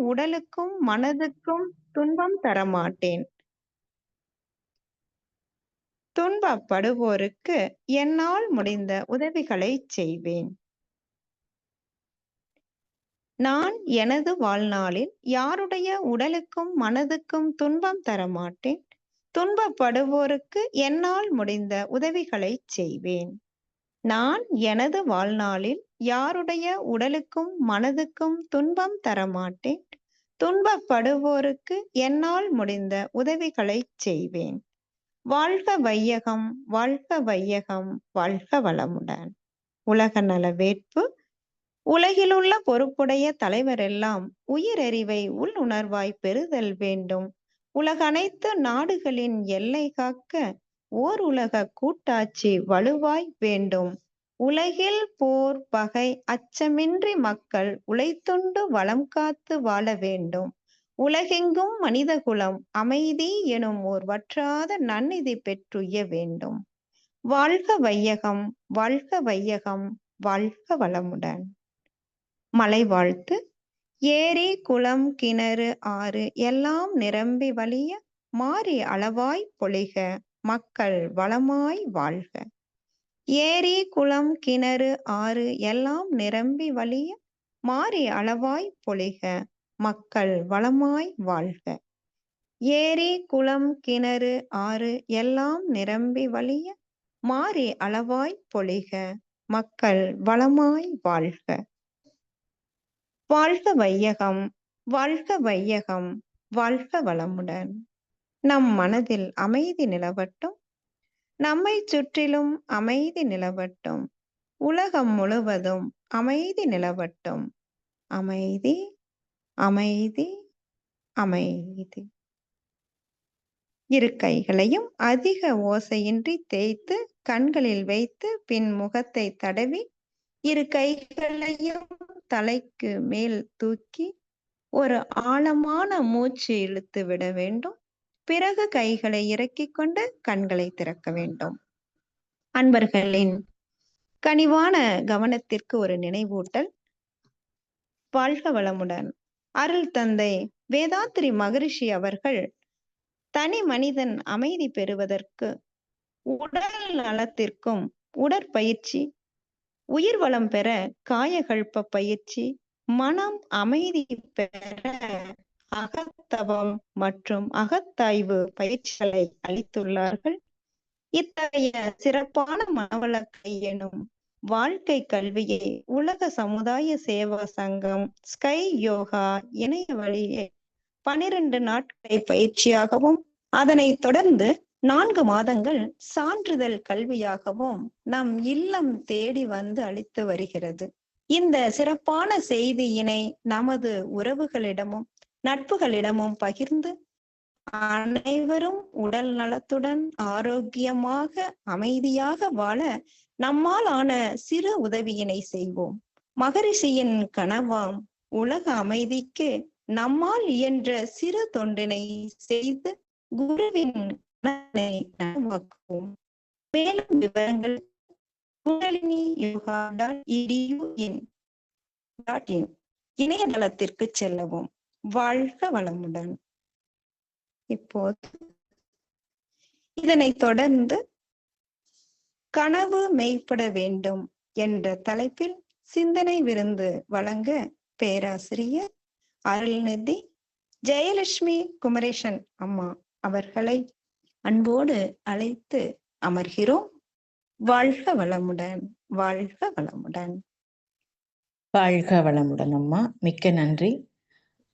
உடலுக்கும் மனதுக்கும் துன்பம் தரமாட்டேன். துன்பப்படுவோருக்கு என்னால் முடிந்த உதவிகளைச் செய்வேன். நான் எனது வாழ்நாளில் யாருடைய உடலுக்கும் மனதுக்கும் துன்பம் தரமாட்டேன். துன்பப்படுவோருக்கு என்னால் முடிந்த உதவிகளைச் செய்வேன். நான் எனது வாழ்நாளில் யாருடைய உடலுக்கும் மனதுக்கும் துன்பம் தரமாட்டேன். துன்பப்படுவோருக்கு என்னால் முடிந்த உதவிகளைச் செய்வேன். வாழ்க வையகம், வாழ்க வையகம், வாழ்க வளமுடன். உலக நல வேட்பு. உலகிலுள்ள பொறுப்புடைய தலைவரெல்லாம் உயிரறிவை உள்ளுணர்வாய் பெறுதல் வேண்டும். உலகனைத்து நாடுகளின் எல்லை காக்க ஓர் உலக கூட்டாட்சி வலுவாய் வேண்டும். உலகில் போர் பகை அச்சமின்றி மக்கள் உழைத்துண்டு வளம் காத்து வாழ வேண்டும். உலகெங்கும் மனிதகுலம் அமைதி எனும் ஓர் வற்றாத நன்னிதி பெற்றுய்ய வேண்டும். வாழ்க வையகம், வாழ்க வையகம், வாழ்க வளமுடன். மலை வாழ்த்து. ஏரி குளம் கிணறு ஆறு எல்லாம் நிரம்பி வழிய மாறி அளவாய் பொழிக, மக்கள் வளமாய் வாழ்க. ஏரி குளம் கிணறு ஆறு எல்லாம் நிரம்பி வழிய மாறி அளவாய் பொழிக, மக்கள் வளமாய் வாழ்க. ஏரி குளம் கிணறு ஆறு எல்லாம் நிரம்பி வழிய மாறி அளவாய் பொழிக, மக்கள் வளமாய் வாழ்க. வாழ்க வையகம், வாழ்க வையகம், வாழ்க வளமுடன். நம் மனதில் அமைதி நிலவட்டும். நம்மை சுற்றிலும் அமைதி நிலவட்டும். உலகம் முழுவதும் அமைதி நிலவட்டும். அமைதி, அமைதி, அமைதி. இரு கைகளையும் அதிக ஓசையின்றி தேய்த்து கண்களில் வைத்து பின் முகத்தை தடவி இரு கைகளையும் தலைக்கு மேல் தூக்கி ஒரு ஆழமான மூச்சு இழுத்து விட வேண்டும். பிறகு கைகளை இறக்கிக் கொண்டு கண்களை திறக்க வேண்டும். அன்பர்களின் கனிவான கவனத்திற்கு ஒரு நினைவூட்டல். வாழ்க வளமுடன். அருள் தந்தை வேதாத்ரி மகரிஷி அவர்கள் தனி மனிதன் அமைதி பெறுவதற்கு உடல் நலத்திற்கும் உடற்பயிற்சி, உயிர் வளம் பெற காயகல்ப பயிற்சி, மனம் அமைதி பெற அகத்தவம் மற்றும் அகத்தாய்வு பயிற்சிகளை அளித்துள்ளார்கள். இத்தகைய சிறப்பான மனவளக்கலை எனும் வாழ்க்கை கல்வியை உலக சமுதாய சேவா சங்கம் ஸ்கை யோகா இணைய வழியே 12 நாட்களை பயிற்சியாகவும் அதனைத் தொடர்ந்து 4 மாதங்கள் சான்றிதழ் கல்வியாகவும் நம் இல்லம் தேடி வந்து அளித்து வருகிறது. இந்த சிறப்பான செய்தியினை நமது உறவுகளிடமும் நட்புகளிடமும் பகிர்ந்து அனைவரும் உடல் நலத்துடன் ஆரோக்கியமாக அமைதியாக வாழ நம்மால் ஆன சிறு உதவியினை செய்வோம். மகரிஷியின் கனவாம் உலக அமைதிக்கு நம்மால் இயன்ற சிறு தொண்டினை செய்து குருவின் நனவாக்குவோம். மேலும் விவரங்கள் kundaliniyoga.edu இணையதளத்திற்கு செல்லவும். வாழ்க வளமுடன். இப்போது இதனைத் தொடர்ந்து கனவு மெய்ப்பட வேண்டும் என்ற தலைப்பில் சிந்தனை விருந்து வழங்க பேராசிரியர் அருள்நிதி ஜெயலட்சுமி குமரேசன் அம்மா அவர்களை அன்போடு அழைத்து அமர்கிறோம். வாழ்க வளமுடன், வாழ்க வளமுடன். வாழ்க வளமுடன் அம்மா, மிக்க நன்றி.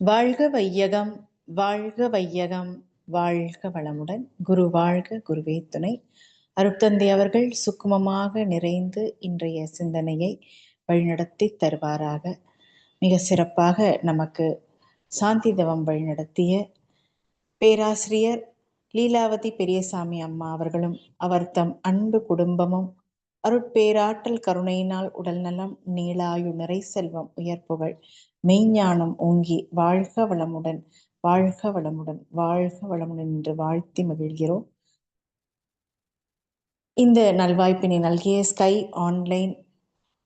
வாழ்க வையகம், வாழ்க வையகம், வாழ்க வளமுடன். குரு வாழ்க, குருவே துணை. அருட்தந்தை அவர்கள் சுக்குமமாக நிறைந்து இன்றைய சிந்தனையை வழிநடத்தி தருவாராக. மிக சிறப்பாக நமக்கு சாந்தி தவம் வழிநடத்திய பேராசிரியர் லீலாவதி பெரியசாமி அம்மா அவர்களும் அவர் தம் அன்பு குடும்பமும் அருட்பேராற்றல் கருணையினால் உடல் நலம், நீளாயு, நிறை செல்வம், உயர்ப்புகள், மெய்ஞானம் ஓங்கி வாழ்க வளமுடன், வாழ்க வளமுடன், வாழ்க வளமுடன் என்று வாழ்த்தி மகிழ்கிறோம். இந்த நல்வாய்ப்பினை நல்கிய ஸ்கை ஆன்லைன்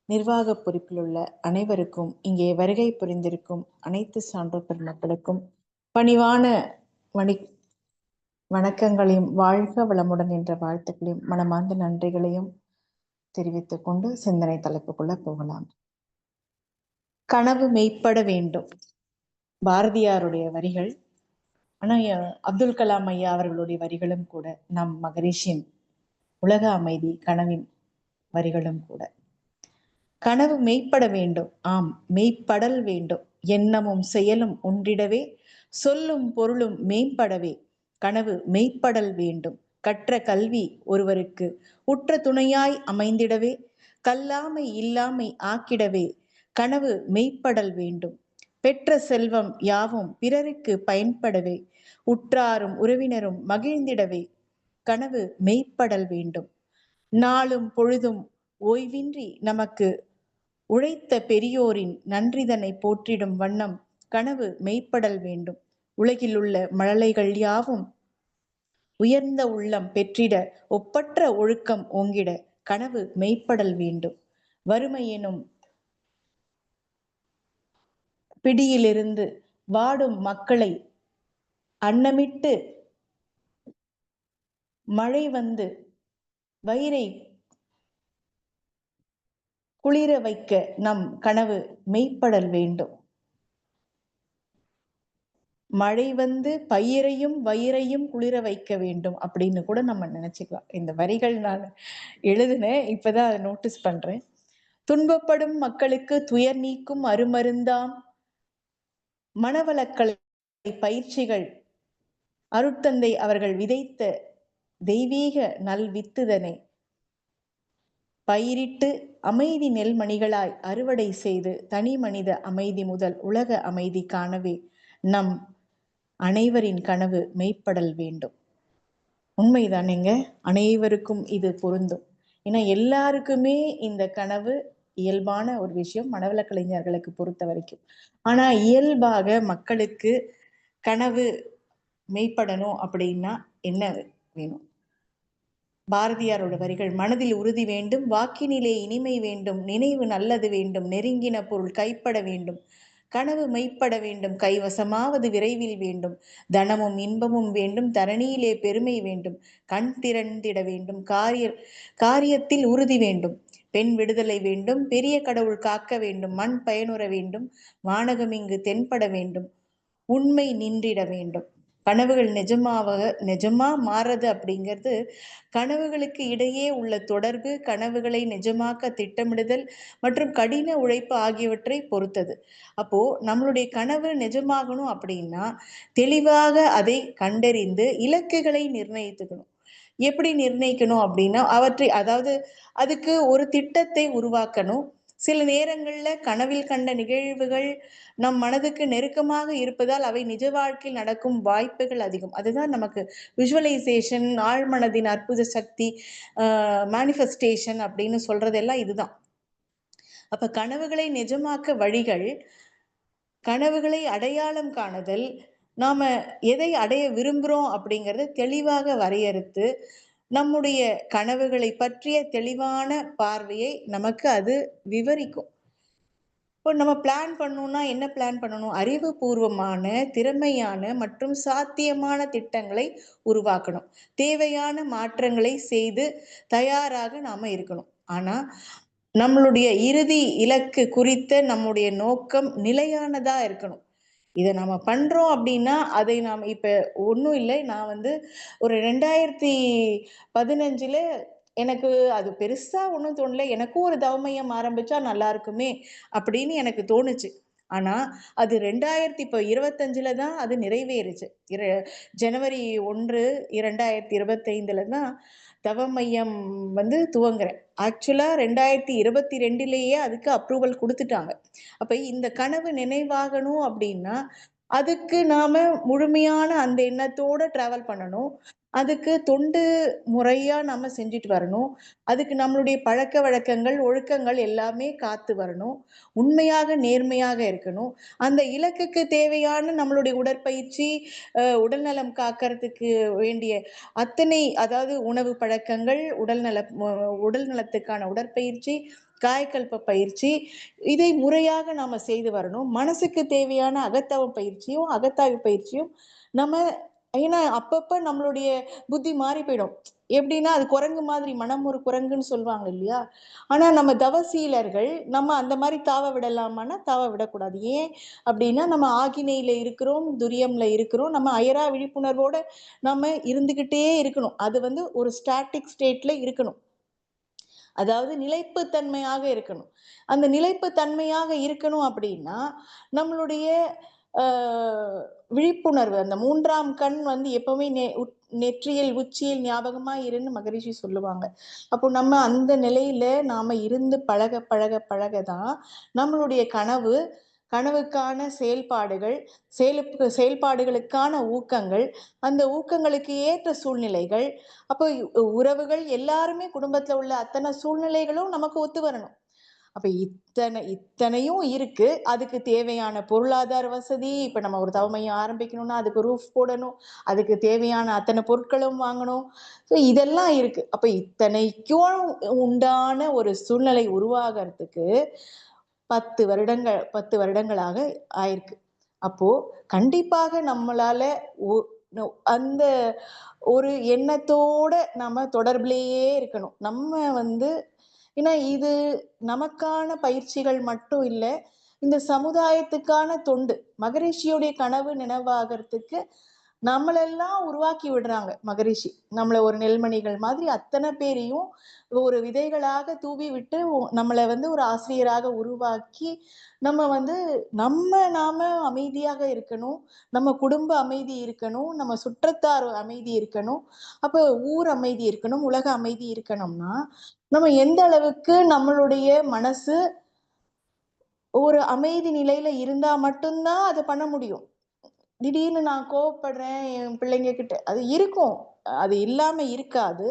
நிர்வாக பொறுப்பில் உள்ள அனைவருக்கும், இங்கே வருகை புரிந்திருக்கும் அனைத்து சான்றோர் பெருமக்களுக்கும் பணிவான வணக்கங்களையும், வாழ்க வளமுடன் என்ற வாழ்த்துக்களையும், மனமார்ந்த நன்றிகளையும் தெரிவித்துக் கொண்டு சிந்தனை தலைப்புக்குள்ள போகலாம். கனவு மெய்ப்பட வேண்டும். பாரதியாருடைய வரிகள். ஆனா அப்துல் கலாம் ஐயா அவர்களுடைய வரிகளும் கூட, நம் மகரிஷியின் உலக அமைதி கனவின் வரிகளும் கூட. கனவு மெய்ப்பட வேண்டும். ஆம், மெய்ப்படல் வேண்டும். எண்ணமும் செயலும் ஒன்றிடவே, சொல்லும் பொருளும் மேம்படவே கனவு மெய்ப்படல் வேண்டும். கற்ற கல்வி ஒருவருக்கு உற்ற துணையாய் அமைந்திடவே, கல்லாமை இல்லாமை ஆக்கிடவே கனவு மெய்ப்படல் வேண்டும். பெற்ற செல்வம் யாவும் பிறருக்கு பயன்படவே, உற்றாரும் உறவினரும் மகிழ்ந்திடவே கனவு மெய்ப்படல் வேண்டும். நாளும் பொழுதும் ஓய்வின்றி நமக்கு உழைத்த பெரியோரின் நன்றிதனை போற்றிடும் வண்ணம் கனவு மெய்ப்படல் வேண்டும். உலகில் உள்ள மழலைகள் யாவும் உயர்ந்த உள்ளம் பெற்றிட, ஒப்பற்ற ஒழுக்கம் ஓங்கிட கனவு மெய்ப்படல் வேண்டும். வறுமை எனும் பிடியிலிருந்து வாடும் மக்களை அன்னமிட்டு மழை வந்து வயிறை குளிர வைக்க நம் கனவு மெய்ப்படல் வேண்டும். மழை வந்து பயிரையும் வயிறையும் குளிர வைக்க வேண்டும் அப்படின்னு கூட நம்ம நினைச்சுக்கலாம். இந்த வரிகள் நான் எழுதினேன், இப்பதான் அதை நோட்டீஸ் பண்றேன். துன்பப்படும் மக்களுக்கு துயர் நீக்கும் அருமருந்தாம் மனவளக்கலை பயிற்சிகள் அருட்தந்தை அவர்கள் விதைத்த தெய்வீக நல்வித்துதனை பயிரிட்டு அமைதி நெல்மணிகளாய் அறுவடை செய்து தனி மனித அமைதி முதல் உலக அமைதி காணவே நம் அனைவரின் கனவு மெய்ப்படல் வேண்டும். உண்மைதானேங்க, அனைவருக்கும் இது பொருந்தும். ஏன்னா எல்லாருக்குமே இந்த கனவு இயல்பான ஒரு விஷயம், மனவள கலைஞர்களுக்கு பொறுத்த வரைக்கும். ஆனா இயல்பாக மக்களுக்கு கனவு மெய்ப்படணும் அப்படின்னா என்ன வேணும்? பாரதியாரோட வரிகள். மனதில் உறுதி வேண்டும், வாக்கினிலே இனிமை வேண்டும், நினைவு நல்லது வேண்டும், நெருங்கின பொருள் கைப்பட வேண்டும், கனவு மெய்ப்பட வேண்டும், கைவசமாவது விரைவில் வேண்டும், தனமும் இன்பமும் வேண்டும், தரணியிலே பெருமை வேண்டும், கண் திறந்திட வேண்டும், காரியத்தில் உறுதி வேண்டும், பெண் விடுதலை வேண்டும், பெரிய கடவுள் காக்க வேண்டும், மண் பயனுற வேண்டும், வானகம் இங்கு தென்பட வேண்டும், உண்மை நின்றிட வேண்டும். கனவுகள் நிஜமா மாறுறது அப்படிங்கிறது கனவுகளுக்கு இடையே உள்ள தொடர்பு, கனவுகளை நிஜமாக்க திட்டமிடுதல் மற்றும் கடின உழைப்பு ஆகியவற்றை பொறுத்தது. அப்போ நம்மளுடைய கனவு நிஜமாகணும் அப்படின்னா தெளிவாக அதை கண்டறிந்து இலக்குகளை நிர்ணயித்துக்கணும். எப்படி நிர்ணயிக்கணும் அப்படின்னா அதாவது அதுக்கு ஒரு திட்டத்தை உருவாக்கணும். சில நேரங்கள்ல கனவில் கண்ட நிகழ்வுகள் நம் மனதுக்கு நெருக்கமாக இருப்பதால் அவை நிஜ வாழ்க்கையில் நடக்கும் வாய்ப்புகள் அதிகம். அதுதான் நமக்கு விஷுவலைசேஷன், ஆழ்மனதின் அற்புத சக்தி, மேனிஃபெஸ்டேஷன் அப்படின்னு சொல்றதெல்லாம் இதுதான். அப்ப கனவுகளை நிஜமாக்க வழிகள், கனவுகளை அடையாளம் காணுதல், நாம எதை அடைய விரும்புகிறோம் அப்படிங்கிறத தெளிவாக வரையறுத்து நம்முடைய கனவுகளை பற்றிய தெளிவான பார்வையை நமக்கு அது விவரிக்கும். இப்போ நம்ம பிளான் பண்ணணும்னா என்ன பிளான் பண்ணணும்? அறிவுபூர்வமான, திறமையான மற்றும் சாத்தியமான திட்டங்களை உருவாக்கணும். தேவையான மாற்றங்களை செய்து தயாராக நாம இருக்கணும். ஆனா நம்மளுடைய இறுதி இலக்கு குறித்த நம்முடைய நோக்கம் நிலையானதா இருக்கணும். இதை நாம பண்றோம் அப்படின்னா அதை நாம் இப்ப ஒன்றும் இல்லை. நான் ஒரு 2015 எனக்கு அது பெருசா ஒன்றும் தோணல. எனக்கும் ஒரு தவமையம் ஆரம்பிச்சா நல்லா இருக்குமே அப்படின்னு எனக்கு தோணுச்சு. ஆனா அது 2025 தான் அது நிறைவேறுச்சு. ஜனவரி 1, 2025 தான் தவ மையம் துவங்குறேன். ஆக்சுவலா 2022 அதுக்கு அப்ரூவல் கொடுத்துட்டாங்க. அப்ப இந்த கனவு நினைவாகணும் அப்படின்னா அதுக்கு நாம முழுமையான அந்த எண்ணத்தோட டிராவல் பண்ணணும். அதுக்கு தொண்டு முறையா நாம செஞ்சுட்டு வரணும். அதுக்கு நம்மளுடைய பழக்க வழக்கங்கள், ஒழுக்கங்கள் எல்லாமே காத்து வரணும். உண்மையாக நேர்மையாக இருக்கணும். அந்த இலக்குக்கு தேவையான நம்மளுடைய உடற்பயிற்சி, உடல்நலம் காக்கிறதுக்கு வேண்டிய அத்தனை, அதாவது உணவு பழக்கங்கள், உடல் நலத்துக்கான உடற்பயிற்சி, காயக்கல்ப பயிற்சி, இதை முறையாக நாம செய்து வரணும். மனசுக்கு தேவையான அகத்தவ பயிற்சியும், அகத்தாய்வு பயிற்சியும் நம்ம ஏன்னா அப்பப்ப நம்மளுடைய புத்தி மாறி போயிடும். எப்படின்னா அது குரங்கு மாதிரி, மனம் ஒரு குரங்குன்னு சொல்லுவாங்க இல்லையா? ஆனா நம்ம தவசீலர்கள் நம்ம அந்த மாதிரி தாவ விடலாமான்னா தாவ விடக்கூடாது. ஏன் அப்படின்னா நம்ம ஆகினையில இருக்கிறோம், துரியம்ல இருக்கிறோம். நம்ம அயரா விழிப்புணர்வோட நம்ம இருந்துகிட்டே இருக்கணும். அது வந்து ஒரு ஸ்டாட்டிக் ஸ்டேட்ல இருக்கணும். அதாவது நிலைப்புத்தன்மையாக இருக்கணும். அந்த நிலைப்புத்தன்மையாக இருக்கணும் அப்படின்னா நம்மளுடைய விழிப்புணர்வு, அந்த 3ஆம் கண் வந்து எப்பவுமே நெற்றியில் உச்சியில் ஞாபகமா இருன்னு மகரிஷி சொல்லுவாங்க. அப்போ நம்ம அந்த நிலையில நாம இருந்து பழக பழக பழகதான் நம்மளுடைய கனவுக்கான செயல்பாடுகள், செயல்பாடுகளுக்கான ஊக்கங்கள், அந்த ஊக்கங்களுக்கு ஏற்ற சூழ்நிலைகள், அப்போ உறவுகள் எல்லாருமே குடும்பத்துல உள்ள அத்தனை சூழ்நிலைகளும் நமக்கு ஒத்து வரணும். அப்ப இத்தனையும் இருக்கு. அதுக்கு தேவையான பொருளாதார வசதி, இப்ப நம்ம ஒரு தவமையம் ஆரம்பிக்கணும்னா அதுக்கு ரூஃப் போடணும். அதுக்கு தேவையான அத்தனை பொருட்களும் வாங்கணும். ஸோ இதெல்லாம் இருக்கு. அப்ப இத்தனைக்கும் உண்டான ஒரு சூழ்நிலை உருவாகறதுக்கு 10 வருடங்களாக ஆயிருக்கு. அப்போ கண்டிப்பாக நம்மளால அந்த ஒரு எண்ணத்தோட நம்ம தொடர்பிலேயே இருக்கணும். நம்ம வந்து ஏன்னா இது நமக்கான பயிற்சிகள் மட்டும் இல்ல. இந்த சமுதாயத்துக்கான தொண்டு. மகரிஷியுடைய கனவு நினைவாகறதுக்கு நம்மளெல்லாம் உருவாக்கி விடுறாங்க மகரிஷி. நம்மள ஒரு நெல்மணிகள் மாதிரி அத்தனை பேரையும் ஒரு விதைகளாக தூவி விட்டு நம்மள வந்து ஒரு ஆசிரியராக உருவாக்கி நம்ம வந்து நாம அமைதியாக இருக்கணும். நம்ம குடும்ப அமைதி இருக்கணும். நம்ம சுற்றத்தார் அமைதி இருக்கணும். அப்ப ஊர் அமைதி இருக்கணும். உலக அமைதி இருக்கணும்னா நம்ம எந்த அளவுக்கு நம்மளுடைய மனசு ஒரு அமைதி நிலையில இருந்தா மட்டும்தான் அதை பண்ண முடியும். திடீர்னு நான் கோவப்படுறேன் என் பிள்ளைங்க கிட்ட, அது இருக்கும். அது இல்லாம இருக்காது.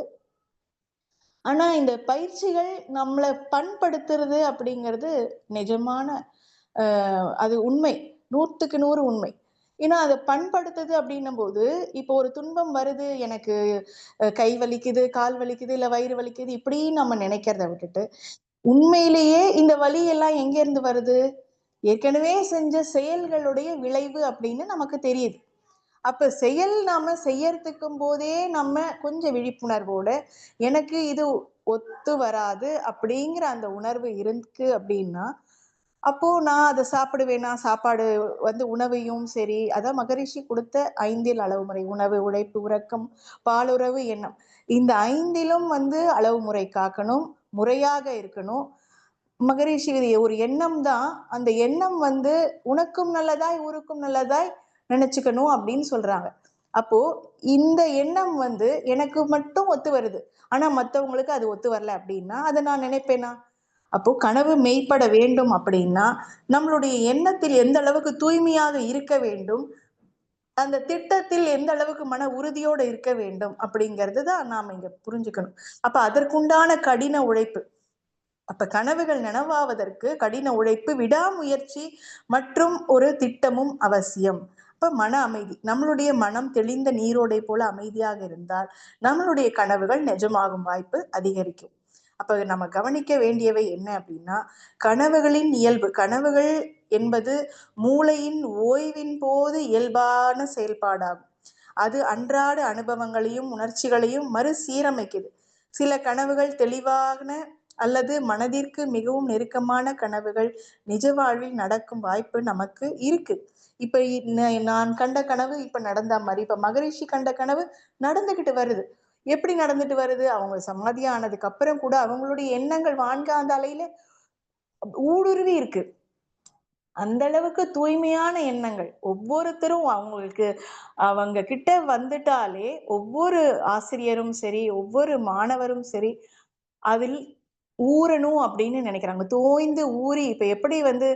ஆனா இந்த பயிற்சிகள் நம்மள பண்படுத்துறது அப்படிங்கிறது நிஜமான அது உண்மை. 100க்கு 100 உண்மை. ஏன்னா அத பண்படுத்துது அப்படின்னும் போது, இப்போ ஒரு துன்பம் வருது எனக்கு கை வலிக்குது, கால் வலிக்குது, இல்ல வயிறு வலிக்குது இப்படி நம்ம நினைக்கிறத விட்டுட்டு, உண்மையிலேயே இந்த வலி எல்லாம் எங்க இருந்து வருது? ஏற்கனவே செஞ்ச செயல்களுடைய விளைவு அப்படின்னு நமக்கு தெரியுது. அப்ப செயல் நாம செய்யறதுக்கும் போதே நம்ம கொஞ்சம் விழிப்புணர்வோட எனக்கு இது ஒத்து வராது அப்படிங்கிற அந்த உணர்வு இருக்கு அப்படின்னா அப்போ நான் அதை சாப்பிடுவேனா சாப்பாடு வந்து உணவையும் சரி அதான் மகரிஷி கொடுத்த 5 அளவு முறை உணவு உழைப்பு உறக்கம் பாலுறவு எண்ணம் இந்த 5லும் வந்து அளவு முறை காக்கணும் முறையாக இருக்கணும் மகரிஷி ஒரு எண்ணம் தான் அந்த எண்ணம் வந்து உனக்கும் நல்லதாய் ஊருக்கும் நல்லதாய் நினைச்சுக்கணும் அப்படின்னு சொல்றாங்க அப்போ இந்த எண்ணம் வந்து எனக்கு மட்டும் ஒத்து வருது ஆனா மத்தவங்களுக்கு அது ஒத்து வரல அப்படின்னா அதை நான் நினைப்பேனா அப்போ கனவு மெய்ப்பட வேண்டும் அப்படின்னா நம்மளுடைய எண்ணத்தில் எந்த அளவுக்கு தூய்மையாக இருக்க வேண்டும் அந்த திட்டத்தில் எந்த அளவுக்கு மன உறுதியோடு இருக்க வேண்டும் அப்படிங்கிறது தான் நாம இங்க புரிஞ்சுக்கணும் அப்ப அதற்குண்டான கடின உழைப்பு அப்ப கனவுகள் நனவாவதற்கு கடின உழைப்பு விடாமுயற்சி மற்றும் ஒரு திட்டமும் அவசியம் அப்ப மன அமைதி நம்மளுடைய மனம் தெளிந்த நீரோடை போல அமைதியாக இருந்தால் நம்மளுடைய கனவுகள் நிஜமாகும் வாய்ப்பு அதிகரிக்கும் அப்ப நம்ம கவனிக்க வேண்டியவை என்ன அப்படின்னா கனவுகளின் இயல்பு கனவுகள் என்பது மூளையின் ஓய்வின் போது இயல்பான செயல்பாடாகும் அது அன்றாட அனுபவங்களையும் உணர்ச்சிகளையும் மறுசீரமைக்குது சில கனவுகள் தெளிவான அல்லது மனதிற்கு மிகவும் நெருக்கமான கனவுகள் நிஜ வாழ்வில் நடக்கும் வாய்ப்பு நமக்கு இருக்கு இப்ப நான் கண்ட கனவு இப்ப நடந்த மாதிரி இப்ப மகரிஷி கண்ட கனவு நடந்துகிட்டு வருது எப்படி நடந்துட்டு வருது அவங்க சமாதி ஆனதுக்கு அப்புறம் கூட அவங்களுடைய எண்ணங்கள் வான்காந்த அலையில ஊடுருவி இருக்கு அந்த அளவுக்கு தூய்மையான எண்ணங்கள் ஒவ்வொருத்தரும் அவங்களுக்கு அவங்க கிட்ட வந்துட்டாலே ஒவ்வொரு ஆசிரியரும் சரி ஒவ்வொரு மாணவரும் சரி அதில் ஊறணும் அப்படின்னு நினைக்கிறாங்க தோய்ந்து ஊறி இப்ப எப்படி வந்து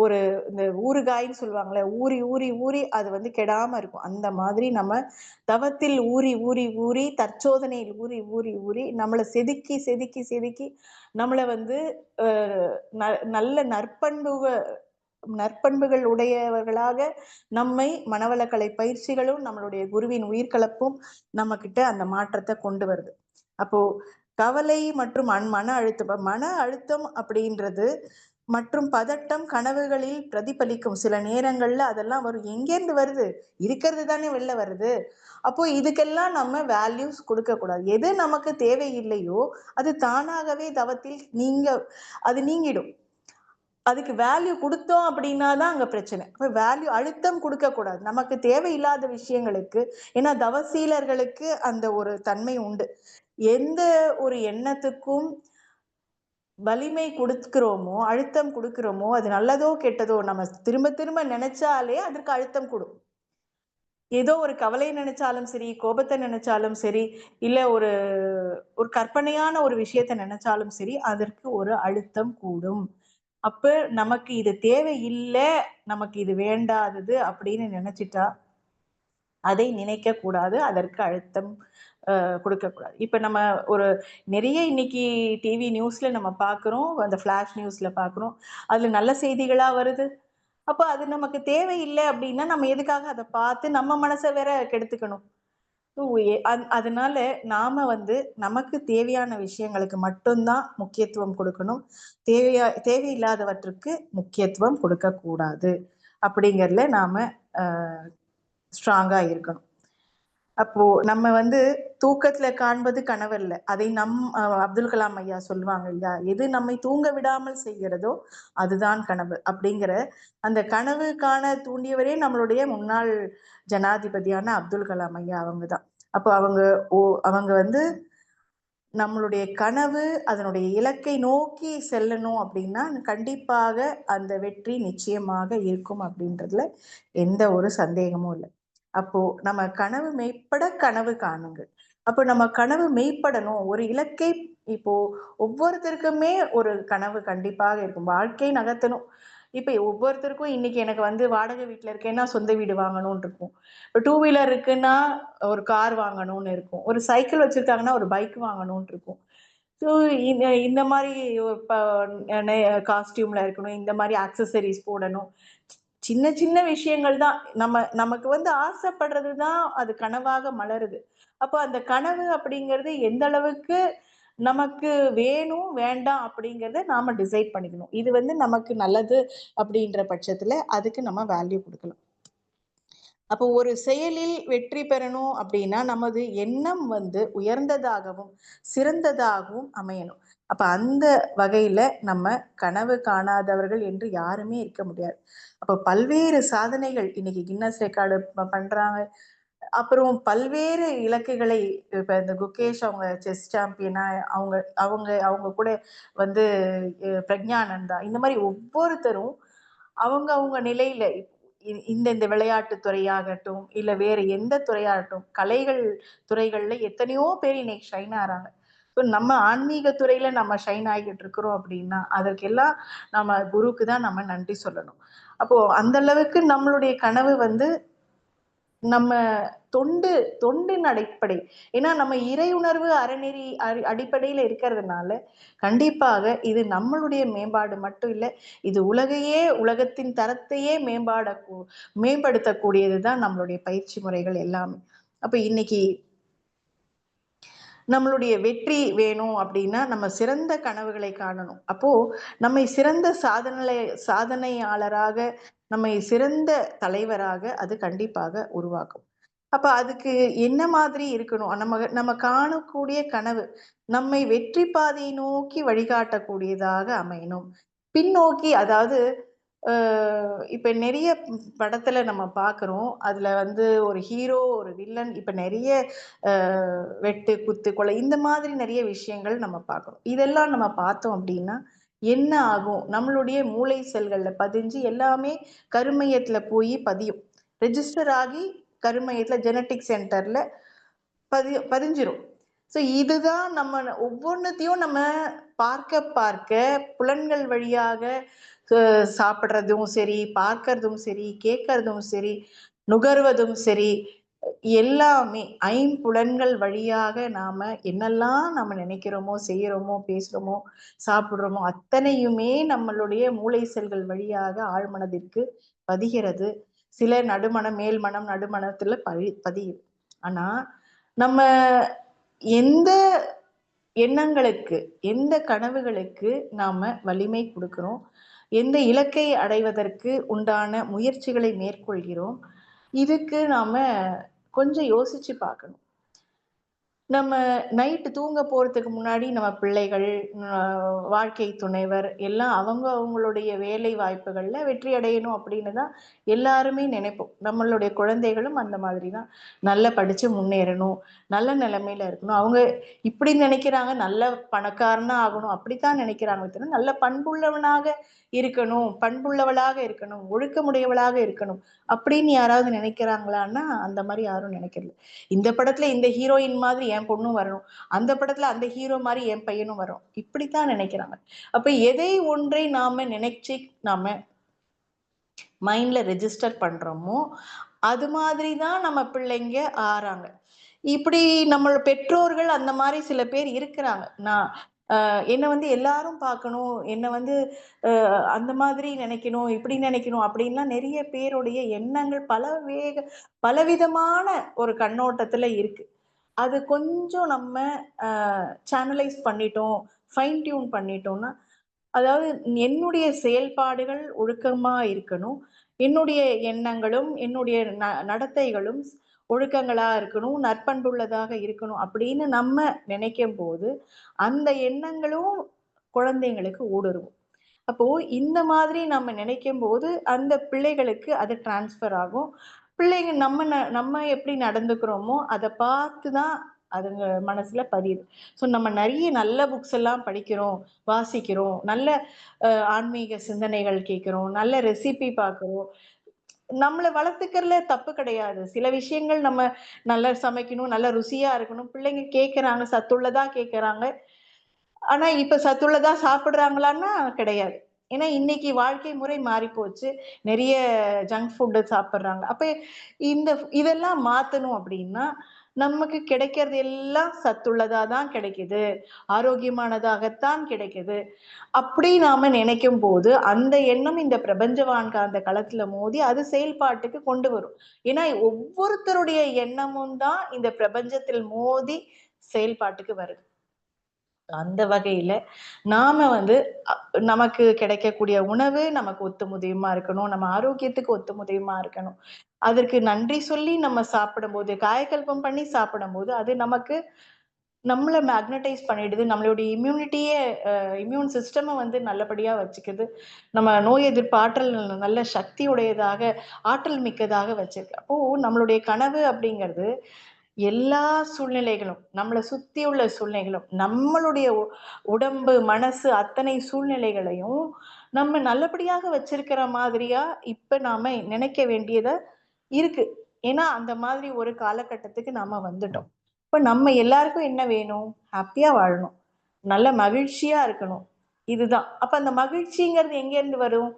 ஒரு இந்த ஊறுகாய்ன்னு சொல்லுவாங்கல்ல ஊறி ஊறி ஊறி அது வந்து கெடாம இருக்கும் அந்த மாதிரி நம்ம தவத்தில் ஊறி ஊறி ஊறி தற்சோதனையில் ஊறி ஊறி ஊறி நம்மளை செதுக்கி செதுக்கி செதுக்கி நம்மளை வந்து நல்ல நற்பண்புகள் உடையவர்களாக நம்மை மனவளக்கலை பயிற்சிகளும் நம்மளுடைய குருவின் உயிர்கலப்பும் நம்ம கிட்ட அந்த மாற்றத்தை கொண்டு வருது அப்போ கவலை மற்றும் மன அழுத்தம். மன அழுத்தம் அப்படின்றது மற்றும் பதட்டம் கனவுகளில் பிரதிபலிக்கும். சில நேரங்கள்ல அதெல்லாம் வரும். எங்கேருந்து வருது? இருக்கிறது தானே வெளில வருது. அப்போ இதுக்கெல்லாம் நம்ம வேல்யூஸ் கொடுக்க கூடாது. எது நமக்கு தேவையில்லையோ அது தானாகவே தவத்தில் அது நீங்கிடும். அதுக்கு வேல்யூ கொடுத்தோம் அப்படின்னா தான் அங்க பிரச்சனை. அப்ப வேல்யூ அழுத்தம் கொடுக்க கூடாது நமக்கு தேவையில்லாத விஷயங்களுக்கு. ஏன்னா தவசீலர்களுக்கு அந்த ஒரு தன்மை உண்டு. எந்த ஒரு எண்ணத்துக்கும் வலிமை கொடுக்கிறோமோ, அழுத்தம் கொடுக்கிறோமோ, அது நல்லதோ கெட்டதோ நம்ம திரும்ப திரும்ப நினைச்சாலே அதற்கு அழுத்தம் கூடும். ஏதோ ஒரு கவலை நினைச்சாலும் சரி, கோபத்தை நினைச்சாலும் சரி, இல்ல ஒரு ஒரு கற்பனையான ஒரு விஷயத்தை நினைச்சாலும் சரி, அதற்கு ஒரு அழுத்தம் கூடும். அப்ப நமக்கு இது தேவையில்லை, நமக்கு இது வேண்டாதது அப்படின்னு நினைச்சிட்டா அதை நினைக்க கூடாது. அதற்கு அழுத்தம் கொடுக்க கூடாது. இப்ப நம்ம ஒரு நிறைய இன்னைக்கு டிவி நியூஸ்ல நம்ம பார்க்கிறோம். அந்த ஃபிளாஷ் நியூஸ்ல பார்க்கிறோம். அதுல நல்ல செய்திகளா வருது. அப்ப அது நமக்கு தேவையில்லை அப்படின்னா நம்ம எதுக்காக அதை பார்த்து நம்ம மனசை வேற கெடுத்துக்கணும். அதனால நாம நமக்கு தேவையான விஷயங்களுக்கு மட்டும்தான் முக்கியத்துவம் கொடுக்கணும். தேவையில்லாதவற்றுக்கு முக்கியத்துவம் கொடுக்க கூடாது அப்படிங்கறதுல நாம ஸ்ட்ராங்கா இருக்கணும். அப்போ நம்ம தூக்கத்துல காண்பது கனவல்ல. அதை அப்துல் கலாம் ஐயா சொல்லுவாங்க இல்லையா, எது நம்மை தூங்க விடாமல் செய்கிறதோ அதுதான் கனவு அப்படிங்கிற அந்த கனவு காண தூண்டியவரே நம்மளுடைய முன்னாள் ஜனாதிபதியான அப்துல் கலாம் ஐயா அவங்கதான். அப்போ அவங்க நம்மளுடைய கனவு அதனுடைய இலக்கை நோக்கி செல்லணும் அப்படின்னா கண்டிப்பாக அந்த வெற்றி நிச்சயமாக இருக்கும் அப்படின்றதுல எந்த ஒரு சந்தேகமும் இல்லை. அப்போ நம்ம கனவு மெய்ப்பட கனவு காணுங்கள். அப்போ நம்ம கனவு மெய்ப்படணும். ஒரு இலக்கை இப்போ ஒவ்வொருத்தருக்குமே ஒரு கனவு கண்டிப்பாக இருக்கும். வாழ்க்கை நகர்த்தணும். இப்ப ஒவ்வொருத்தருக்கும் இன்னைக்கு எனக்கு வாடகை வீட்டுல இருக்கேன்னா சொந்த வீடு வாங்கணும்னு இருக்கும். இப்போ 2 வீலர் இருக்குன்னா ஒரு கார் வாங்கணும்னு இருக்கும். ஒரு சைக்கிள் வச்சிருக்காங்கன்னா ஒரு பைக் வாங்கணும்னு இருக்கும். ஸோ இந்த மாதிரி காஸ்டியூம்ல இருக்கணும், இந்த மாதிரி ஆக்சசரிஸ் போடணும். சின்ன சின்ன விஷயங்கள் தான் நமக்கு ஆசைப்படுறது தான் அது கனவாக மலருது. அப்போ அந்த கனவு அப்படிங்கிறது எந்த அளவுக்கு நமக்கு வேணும் வேண்டாம் அப்படிங்கறத நாம டிசைட் பண்ணிக்கணும். இது நமக்கு நல்லது அப்படின்ற பட்சத்துல அதுக்கு நம்ம வேல்யூ கொடுக்கலாம். அப்போ ஒரு செயலில் வெற்றி பெறணும் அப்படின்னா நமது எண்ணம் உயர்ந்ததாகவும் சிறந்ததாகவும் அமையணும். அப்ப அந்த வகையில நம்ம கனவு காணாதவர்கள் என்று யாருமே இருக்க முடியாது. அப்ப பல்வேறு சாதனைகள் இன்னைக்கு கின்னஸ் ரெக்கார்டு பண்றாங்க. அப்புறம் பல்வேறு இலக்குகளை இப்ப இந்த குகேஷ் அவங்க செஸ் சாம்பியனா, அவங்க அவங்க அவங்க கூட வந்து பிரக்ஞானந்தா, இந்த மாதிரி ஒவ்வொருத்தரும் அவங்க நிலையில இந்த விளையாட்டு துறையாகட்டும், இல்ல வேற எந்த துறையாகட்டும், கலைகள் துறைகள்ல எத்தனையோ பேர் இன்னைக்கு ஷைன் ஆறாங்க. இப்போ நம்ம ஆன்மீக துறையில நம்ம ஷைன் ஆகிட்டு இருக்கிறோம் அப்படின்னா அதற்கெல்லாம் நம்ம குருக்கு தான் நம்ம நன்றி சொல்லணும். அப்போ அந்த அளவுக்கு நம்மளுடைய கனவு நம்ம தொண்டின் அடிப்படை. ஏன்னா நம்ம இறை உணர்வு அறநெறி அடிப்படையில இருக்கிறதுனால கண்டிப்பாக இது நம்மளுடைய மேம்பாடு மட்டும் இல்லை, இது உலகத்தின் தரத்தையே மேம்படுத்தக்கூடியதுதான் நம்மளுடைய பயிற்சி முறைகள் எல்லாமே. அப்ப இன்னைக்கு நம்மளுடைய வெற்றி வேணும் அப்படின்னா நம்ம சிறந்த கனவுகளை காணணும். அப்போ நம்மை சிறந்த சாதனையாளராக, நம்மை சிறந்த தலைவராக அது கண்டிப்பாக உருவாக்கும். அப்ப அதுக்கு என்ன மாதிரி இருக்கணும்? நம்ம காணக்கூடிய கனவு நம்மை வெற்றி பாதையை நோக்கி வழிகாட்டக்கூடியதாக அமையணும். பின்னோக்கி, அதாவது இப்ப நிறைய படத்துல நம்ம பாக்குறோம். அதுல ஒரு ஹீரோ, ஒரு வில்லன், இப்ப நிறைய வெட்டு, குத்து, கொலை இந்த மாதிரி நிறைய விஷயங்கள் நம்ம பார்க்கிறோம். இதெல்லாம் நம்ம பார்த்தோம் அப்படின்னா என்ன ஆகும்? நம்மளுடைய மூளை செல்கள்ல பதிஞ்சு எல்லாமே கருமையத்துல போய் பதியும். ரெஜிஸ்டர் ஆகி கருமையத்துல ஜெனட்டிக் சென்டர்ல பதிஞ்சிரும். ஸோ இதுதான் நம்ம ஒவ்வொன்றத்தையும் நம்ம பார்க்க புலன்கள் வழியாக சாப்பிட்றதும் சரி, பார்க்கறதும் சரி, கேட்கறதும் சரி, நுகர்வதும் சரி, எல்லாமே ஐம்புலன்கள் வழியாக நாம என்னெல்லாம் நம்ம நினைக்கிறோமோ, செய்யறோமோ, பேசுறோமோ, சாப்பிடுறோமோ அத்தனையுமே நம்மளுடைய மூளை செல்கள் வழியாக ஆழ்மனதிற்கு பதிகிறது. சில நடுமணம், மேல் மனம், நடுமணத்துல பதியுது. ஆனா நம்ம எந்த எண்ணங்களுக்கு, எந்த கனவுகளுக்கு நாம வலிமை கொடுக்கிறோம், எந்த இலக்கை அடைவதற்கு உண்டான முயற்சிகளை மேற்கொள்கிறோம், இதுக்கு நாம கொஞ்சம் யோசிச்சு பார்க்கணும். நம்ம நைட்டு தூங்க போறதுக்கு முன்னாடி நம்ம பிள்ளைகள், வாழ்க்கை துணைவர் எல்லாம் அவங்களுடைய வேலை வாய்ப்புகள்ல வெற்றி அடையணும் அப்படின்னு தான் எல்லாருமே நினைப்போம். நம்மளுடைய குழந்தைகளும் அந்த மாதிரி தான். நல்லா படிச்சு முன்னேறணும், நல்ல நிலைமையில இருக்கணும். அவங்க இப்படி நினைக்கிறாங்க, நல்ல பணக்காரனா ஆகணும், அப்படித்தான் நினைக்கிறாங்க தவிர, நல்ல பண்புள்ளவனாக இருக்கணும், பண்புள்ளவளாக இருக்கணும், ஒழுக்கமுடையவளாக இருக்கணும் அப்படின்னு யாராவது நினைக்கிறாங்களான்னா, அந்த மாதிரி யாரும் நினைக்கிறது. இந்த படத்துல இந்த ஹீரோயின் மாதிரி என் பொண்ணும் வரணும், அந்த படத்துல அந்த ஹீரோ மாதிரி என் பையனும் வரும், இப்படித்தான் நினைக்கிறாங்க. அப்ப எதை ஒன்றை நாம நினைச்சு நாம மைண்ட்ல ரெஜிஸ்டர் பண்றோமோ அது மாதிரிதான் நம்ம பிள்ளைங்க ஆறாங்க. இப்படி நம்ம பெற்றோர்கள் அந்த மாதிரி சில பேர் இருக்கிறாங்க. நான் என்னை வந்து எல்லாரும் பார்க்கணும், என்னை வந்து அந்த மாதிரி நினைக்கணும், இப்படி நினைக்கணும் அப்படின்லாம் நிறைய பேருடைய எண்ணங்கள் பலவிதமான ஒரு கண்ணோட்டத்துல இருக்கு. அது கொஞ்சம் நம்ம சேனலைஸ் பண்ணிட்டோம், ஃபைன் டியூன் பண்ணிட்டோம்னா, அதாவது என்னுடைய செயல்பாடுகள் ஒழுக்கமா இருக்கணும், என்னுடைய எண்ணங்களும் என்னுடைய நடத்தைகளும் ஒழுக்கங்களா இருக்கணும், நற்பண்புள்ளதாக இருக்கணும் அப்படின்னு நம்ம நினைக்கும் போது அந்த எண்ணங்களும் குழந்தைங்களுக்கு ஊடுருவும். அப்போ இந்த மாதிரி நம்ம நினைக்கும் போது அந்த பிள்ளைகளுக்கு அது டிரான்ஸ்ஃபர் ஆகும். பிள்ளைங்க நம்ம எப்படி நடந்துக்கிறோமோ அதை பார்த்து தான் அதுங்க மனசுல பதியுது. ஸோ நம்ம நிறைய நல்ல புக்ஸ் எல்லாம் படிக்கிறோம், வாசிக்கிறோம், நல்ல ஆன்மீக சிந்தனைகள் கேட்கிறோம், நல்ல ரெசிபி பார்க்கிறோம். நம்மளை வளர்த்துக்கிறதுல தப்பு கிடையாது. சில விஷயங்கள் நம்ம நல்லா சமைக்கணும், நல்ல ருசியா இருக்கணும், பிள்ளைங்க கேட்கறாங்க, சத்துள்ளதா கேட்கறாங்க. ஆனா இப்ப சத்துள்ளதா சாப்பிடுறாங்களான்னா கிடையாது. ஏன்னா இன்னைக்கு வாழ்க்கை முறை மாறி போச்சு. நிறைய ஜங்க் ஃபுட் சாப்பிடுறாங்க. அப்ப இதெல்லாம் மாத்தணும் அப்படின்னா நமக்கு கிடைக்கிறது எல்லாம் சத்துள்ளதா தான் கிடைக்குது, ஆரோக்கியமானதாகத்தான் கிடைக்குது. அப்படி நாம நினைக்கும் போது அந்த எண்ணம் இந்த பிரபஞ்சவான்க அந்த களத்துல மோதி அது செயல்பாட்டுக்கு கொண்டு வரும். ஏன்னா ஒவ்வொருத்தருடைய எண்ணமும் தான் இந்த பிரபஞ்சத்தில் மோதி செயல்பாட்டுக்கு வருது. அந்த வகையில நாம வந்து நமக்கு கிடைக்கக்கூடிய உணவு நமக்கு ஒத்துமுதியமா இருக்கணும், நம்ம ஆரோக்கியத்துக்கு ஒத்துமுதியமா இருக்கணும். அதற்கு நன்றி சொல்லி நம்ம சாப்பிடும்போது, காயக்கல்பம் பண்ணி சாப்பிடும்போது அது நமக்கு நம்மள மேக்னடைஸ் பண்ணிடுது. நம்மளுடைய இம்யூன் சிஸ்டம வந்து நல்லபடியா வச்சுக்குது. நம்ம நோய் எதிர்ப்பு ஆற்றல் நல்ல சக்தி உடையதாக, ஆற்றல் மிக்கதாக வச்சிருக்கு. அப்போ நம்மளுடைய கனவு அப்படிங்கிறது எல்லா சூழ்நிலைகளும், நம்மளை சுத்தி உள்ள சூழ்நிலைகளும், நம்மளுடைய உடம்பு, மனசு அத்தனை சூழ்நிலைகளையும் நம்ம நல்லபடியாக வச்சிருக்கிற மாதிரியா இப்ப நாம நினைக்க வேண்டியத இருக்கு. ஏன்னா அந்த மாதிரி ஒரு காலகட்டத்துக்கு நாம வந்துட்டோம். இப்ப நம்ம எல்லாருக்கும் என்ன வேணும்? ஹாப்பியா வாழணும், நல்ல மகிழ்ச்சியா இருக்கணும். இதுதான். அப்ப அந்த மகிழ்ச்சிங்கிறது எங்க இருந்து வரும்?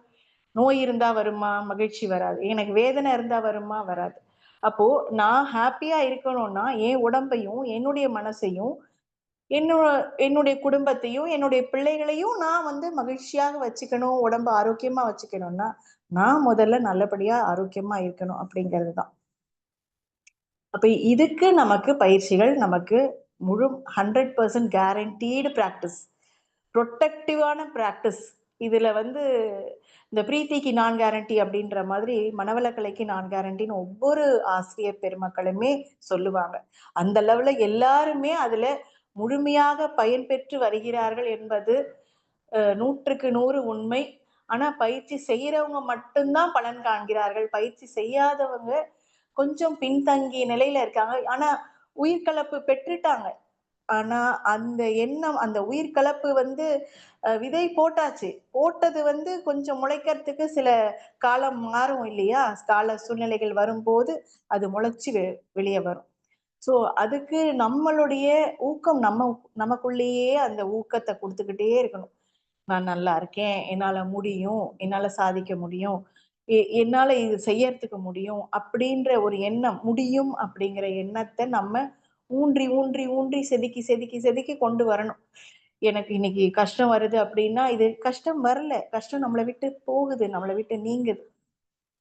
நோய் இருந்தா வருமா? மகிழ்ச்சி வராது. எனக்கு வேதனை இருந்தா வருமா? வராது. அப்போ நான் ஹாப்பியா இருக்கணும்னா என் உடம்பையும், என்னுடைய மனசையும், என்னோட என்னுடைய குடும்பத்தையும், என்னுடைய பிள்ளைகளையும் நான் வந்து மகிழ்ச்சியாக வச்சுக்கணும், உடம்ப ஆரோக்கியமா வச்சுக்கணும்னா, நான் முதல்ல நல்லபடியா ஆரோக்கியமா இருக்கணும் அப்படிங்கிறது தான். அப்ப இதுக்கு நமக்கு பயிற்சிகள், நமக்கு முழு 100% கேரண்டீடு பிராக்டிஸ், ப்ரொடெக்டிவான பிராக்டிஸ். இதுல வந்து இந்த பிரீத்திக்கு நான் கேரண்டி அப்படின்ற மாதிரி மனவளக்கலைக்கு நான் கேரண்டின்னு ஒவ்வொரு ஆசிரியர் பெருமக்களுமே சொல்லுவாங்க. அந்த லெவல்ல எல்லாருமே அதுல முழுமையாக பயன்பெற்று வருகிறார்கள் என்பது 100க்கு 100 உண்மை. ஆனா பயிற்சி செய்யறவங்க மட்டும்தான் பலன் காண்கிறார்கள். பயிற்சி செய்யாதவங்க கொஞ்சம் பின்தங்கிய நிலையில இருக்காங்க. ஆனா உயிர்கலப்பு பெற்றுட்டாங்க. ஆனா அந்த எண்ணம், அந்த உயிர் கலப்பு வந்து விதை போட்டாச்சு. போட்டது வந்து கொஞ்சம் முளைக்கிறதுக்கு சில காலம் மாறும் இல்லையா? கால சூழ்நிலைகள் வரும்போது அது முளைச்சு வெளிய வரும். ஸோ அதுக்கு நம்மளுடைய ஊக்கம் நமக்குள்ளேயே அந்த ஊக்கத்த குடுத்துக்கிட்டே இருக்கணும். நான் நல்லா இருக்கேன், என்னால முடியும், என்னால சாதிக்க முடியும், என்னால இது செய்யறதுக்கு முடியும் அப்படின்ற ஒரு எண்ணம், முடியும் அப்படிங்கிற எண்ணத்தை நம்ம ஊன்றி ஊன்றி ஊன்றி செதுக்கி செதுக்கி செதுக்கி கொண்டு வரணும். எனக்கு இன்னைக்கு கஷ்டம் வருது அப்படின்னா இது கஷ்டம் வரல, கஷ்டம் நம்மளை விட்டு போகுது, நம்மளை விட்டு நீங்குது.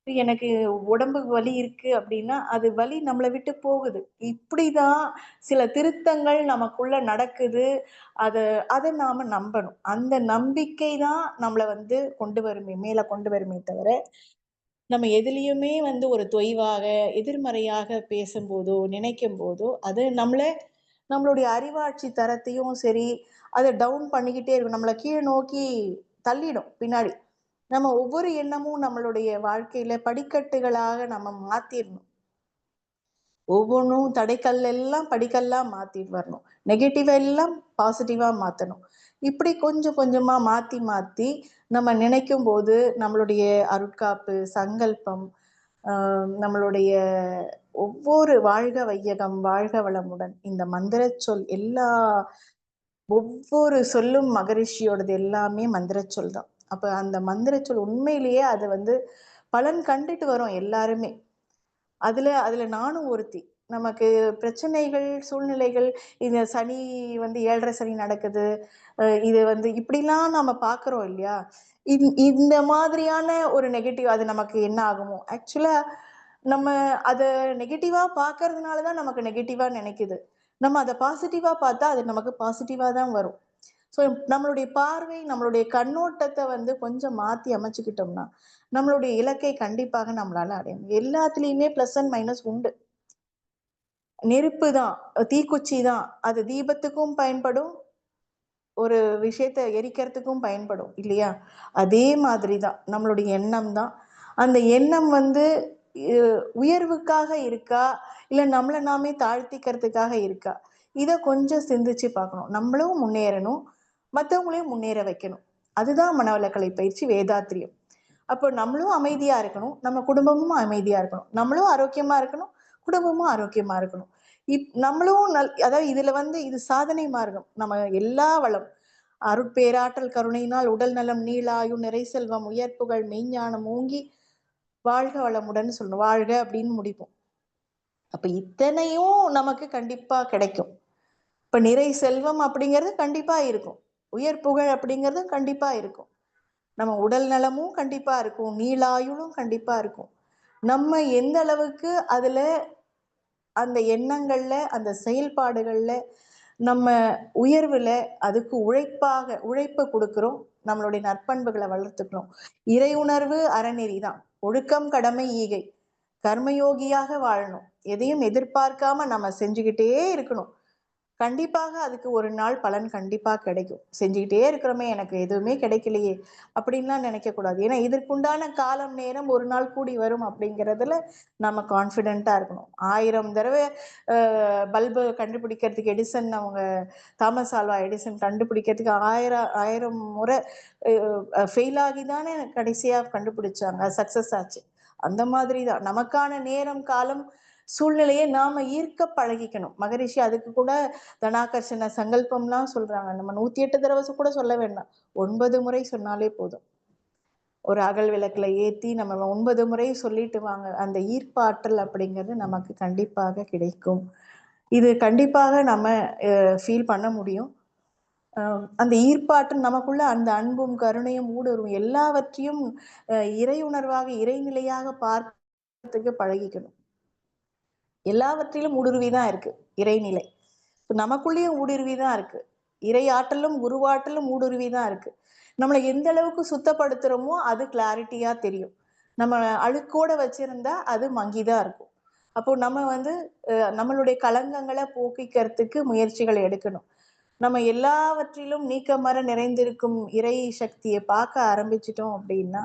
எனக்கு உடம்பு வலி இருக்கு அப்படின்னா, அது வலி நம்மள விட்டு போகுது. இப்படிதான் சில திருத்தங்கள் நமக்குள்ள நடக்குது. அத அத நாம நம்பணும். அந்த நம்பிக்கை தான் நம்மள வந்து மேல கொண்டு வருமே தவிர, நம்ம எதுலயுமே வந்து ஒரு தொய்வாக, எதிர்மறையாக பேசும்போதோ, நினைக்கும்போதோ, அது நம்மளுடைய அறிவாட்சி தரத்தையும் சரி, அத டவுன் பண்ணிக்கிட்டே இருக்கும். நம்மள கீழ நோக்கி தள்ளிடும் பின்னாடி. நம்ம ஒவ்வொரு எண்ணமும் நம்மளுடைய வாழ்க்கையில படிக்கட்டுகளாக நம்ம மாத்திரணும். ஒவ்வொன்னும் தடைக்கல் எல்லாம் படிக்கல்லா மாத்திட்டு வரணும். நெகட்டிவ் எல்லாம் பாசிட்டிவா மாத்தணும். இப்படி கொஞ்சம் கொஞ்சமா மாத்தி மாத்தி நம்ம நினைக்கும்போது நம்மளுடைய அருட்காப்பு, சங்கல்பம், நம்மளுடைய ஒவ்வொரு வாழ்க வையகம், வாழ்க வளமுடன் இந்த மந்திர சொல் ஒவ்வொரு சொல்லும் மகரிஷியோடது எல்லாமே மந்திர சொல் தான். அப்ப அந்த மந்திர சொல் உண்மையிலேயே அது வந்து பலன் கண்டுட்டு வரோம் எல்லாருமே. அதுல நானும் ஒருத்தி. நமக்கு பிரச்சனைகள், சூழ்நிலைகள், இந்த சனி வந்து 7:30 சனி நடக்குது. இது வந்து இப்படிலாம் நம்ம பார்க்குறோம் இல்லையா? இந்த மாதிரியான ஒரு நெகட்டிவ் அது நமக்கு என்ன ஆகுமோ? ஆக்சுவலா நம்ம அத நெகட்டிவா பார்க்கறதுனால தான் நமக்கு நெகட்டிவா நெனைக்குது. நம்ம அத பாசிட்டிவா பார்த்தா, அது நமக்கு பாசிட்டிவா தான் வரும். ஸோ நம்மளுடைய பார்வை, நம்மளுடைய கண்ணோட்டத்த வந்து கொஞ்சம் மாத்தி அமைச்சுக்கிட்டோம்னா, நம்மளுடைய இலக்கை கண்டிப்பாக நம்மளால அடைய முடியும். எல்லாத்துலயுமே பிளஸ் அண்ட் மைனஸ் உண்டு. நெருப்பு தான், தீக்குச்சி தான். அது தீபத்துக்கும் பயன்படும், ஒரு விஷயத்த எரிக்கிறதுக்கும் பயன்படும் இல்லையா? அதே மாதிரி தான் நம்மளுடைய எண்ணம் தான். அந்த எண்ணம் வந்து இ உயர்வுக்காக இருக்கா? இல்ல நம்மள நாமே தாழ்த்திக்கிறதுக்காக இருக்கா? இத கொஞ்சம் சிந்திச்சு பார்க்கணும். நம்மளும் முன்னேறணும், மத்தவங்களையும் முன்னேற வைக்கணும். அதுதான் மனவளக்கலை பயிற்சி வேதாத்திரியம். அப்போ நம்மளும் அமைதியா இருக்கணும், நம்ம குடும்பமும் அமைதியா இருக்கணும். நம்மளும் ஆரோக்கியமா இருக்கணும், குடும்பமும் ஆரோக்கியமா இருக்கணும். நம்மளும் அதாவது இதுல வந்து இது சாதனை மார்க்கம். நம்ம எல்லா வளம் அருட்பேராற்றல் கருணையினால் உடல் நலம், நீளாயுள், நிறை செல்வம், உயர்ப்புகள், மெய்ஞானம் ஓங்கி வாழ்க வளமுடன் சொல்லணும். வாழ்க அப்படின்னு முடிப்போம். அப்ப இத்தனையும் நமக்கு கண்டிப்பா கிடைக்கும். இப்ப நிறை செல்வம் அப்படிங்கிறது கண்டிப்பா இருக்கும். உயர் புகழ் அப்படிங்கிறது கண்டிப்பா இருக்கும். நம்ம உடல் நலமும் கண்டிப்பா இருக்கும். நீளாயுளும் கண்டிப்பா இருக்கும். நம்ம எந்த அளவுக்கு அதுல அந்த எண்ணங்கள்ல, அந்த செயல்பாடுகள்ல, நம்ம உயர்வுல அதுக்கு உழைப்பு குடுக்குறோம். நம்மளுடைய நற்பண்புகள வளர்த்துக்கிறோம். இறை உணர்வு அறநெறி தான். ஒழுக்கம், கடமை, ஈகை. கர்மயோகியாக வாழணும். எதையும் எதிர்பார்க்காம நம்ம செஞ்சுகிட்டே இருக்கணும். கண்டிப்பாக அதுக்கு ஒரு நாள் பலன் கண்டிப்பா கிடைக்கும். செஞ்சுக்கிட்டே இருக்கிறோமே, எனக்கு எதுவுமே கிடைக்கலையே! அப்படின்லாம் நினைக்கக்கூடாது. ஏன்னா, இதற்குண்டான காலம், நேரம் ஒரு நாள் கூடி வரும் அப்படிங்கிறதுல நம்ம கான்ஃபிடென்ட்டா இருக்கணும். 1000 தடவ அ பல்பு கண்டுபிடிக்கிறதுக்கு தாமஸ் ஆல்வா எடிசன் கண்டுபிடிக்கிறதுக்கு 1000 முறை ஃபெயில் ஆகி தானே கடைசியா கண்டுபிடிச்சாங்க. சக்சஸ் ஆச்சு. அந்த மாதிரி தான். நமக்கான நேரம், காலம், சூழ்நிலையை நாம ஈர்க்க பழகிக்கணும். மகரிஷி அதுக்கு கூட தனாகர்ஷண சங்கல்பம்லாம் சொல்றாங்க. நம்ம 108 தடவ கூட சொல்ல வேண்டாம். 9 முறை சொன்னாலே போதும். ஒரு அகல் விளக்குல ஏத்தி நம்ம 9 முறை சொல்லிட்டு வாங்க. அந்த ஈர்ப்பாற்றல் அப்படிங்கிறது நமக்கு கண்டிப்பாக கிடைக்கும். இது கண்டிப்பாக நம்ம ஃபீல் பண்ண முடியும். அந்த ஈர்ப்பாற்றல் நமக்குள்ள அந்த அன்பும், கருணையும் ஊடுருவும் எல்லாவற்றையும் இறை உணர்வாக, இறைநிலையாக பார்க்கறதுக்கு பழகிக்கணும். எல்லாவற்றிலும் ஊடுருவி தான் இருக்கு இறைநிலை. நமக்குள்ளேயும் ஊடுருவி தான் இருக்கு. இறை ஆற்றலும், குருவாற்றலும் ஊடுருவி தான் இருக்கு. நம்மள எந்த அளவுக்கு சுத்தப்படுத்துறோமோ, அது கிளாரிட்டியா தெரியும். நம்ம அழுக்கோட வச்சிருந்தா, அது மங்கி தான் இருக்கும். அப்போ நம்ம வந்து நம்மளுடைய களங்கங்கள போக்கிக்கிறதுக்கு முயற்சிகள் எடுக்கணும். நம்ம எல்லாவற்றிலும் நீக்கமற நிறைந்திருக்கும் இறை சக்திய பார்க்க ஆரம்பிச்சுட்டோம் அப்படின்னா,